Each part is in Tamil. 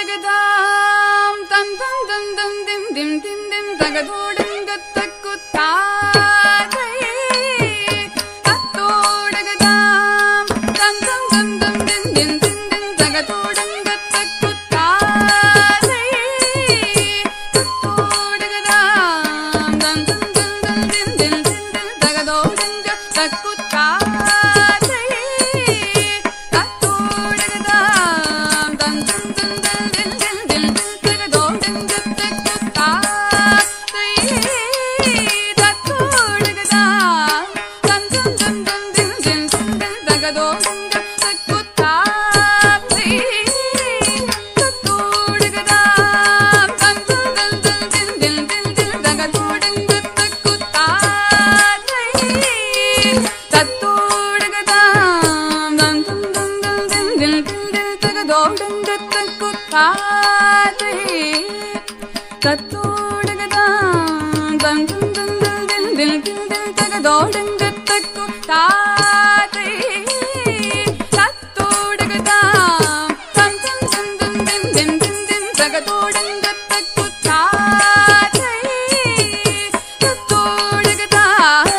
தத்தோடுகதாம் தம் தம் தம் தம் திம் திம் திம் திம் தகதோடுங்கத்தக்குத்தாதை தத்தோடுகதாம் தம் தம் தம் தம் திம் திம் திம் திம் தகதோடுங்கத்தக்குத்தாதை தத்தோடுகதாம் தம் தம் தம் தம் திம் திம் திம் திம் தகதோடுங்கத்தக்குத்தாதை தத்தோடுகதாம் தம் தம் தம் தம் தில் தில் தில் தில் தகதோடுங்கத்தக்குத்தாதை தத்தோடுகதாம் தம் தம் தம் தம் திம் திம் திம் திம் தகதோடுங்கத்தக்குத்தாதை தத்தோடுகதாம்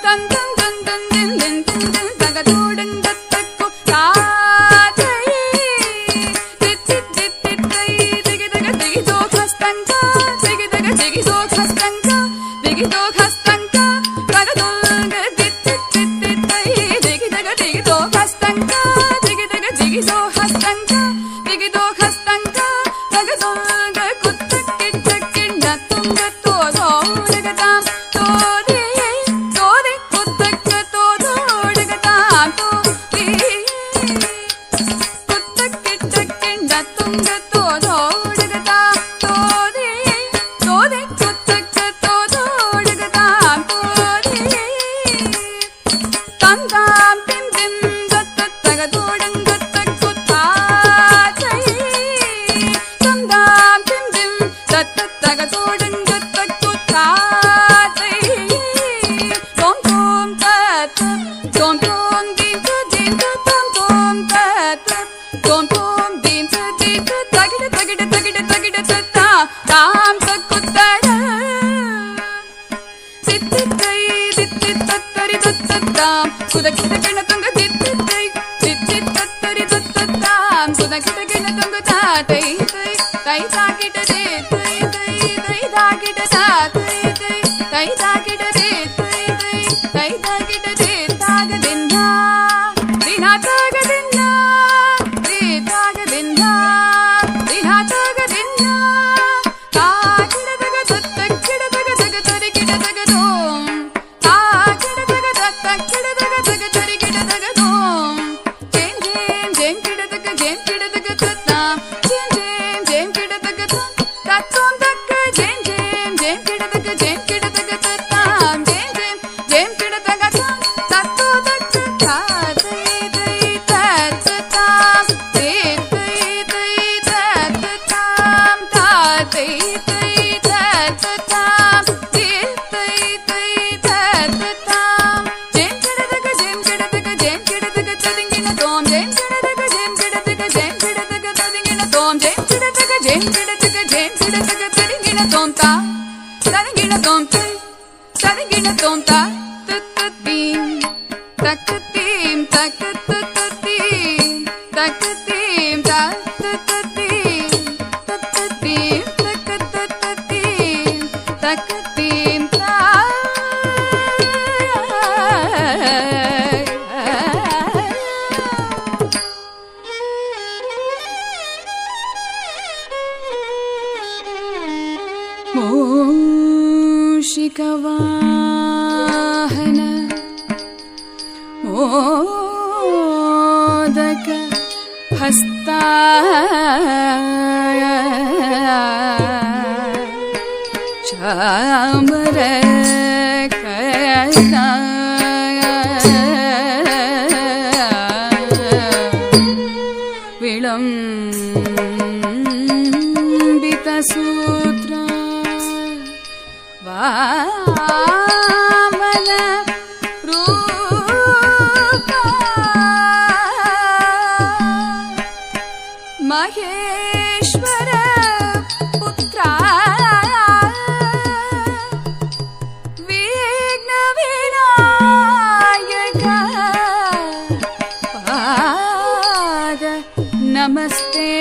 தம் தம் தம் தம் Thiem Thiem Thiem Thiem தகதோடுங்கத்தக்குத்தாதை மூஷிகவாஹன மோதக ஹஸ்தா Chamara கர்ணா விளம்பித சூத்ர வாமன ரூப மகேஸ்வர நமஸ்தே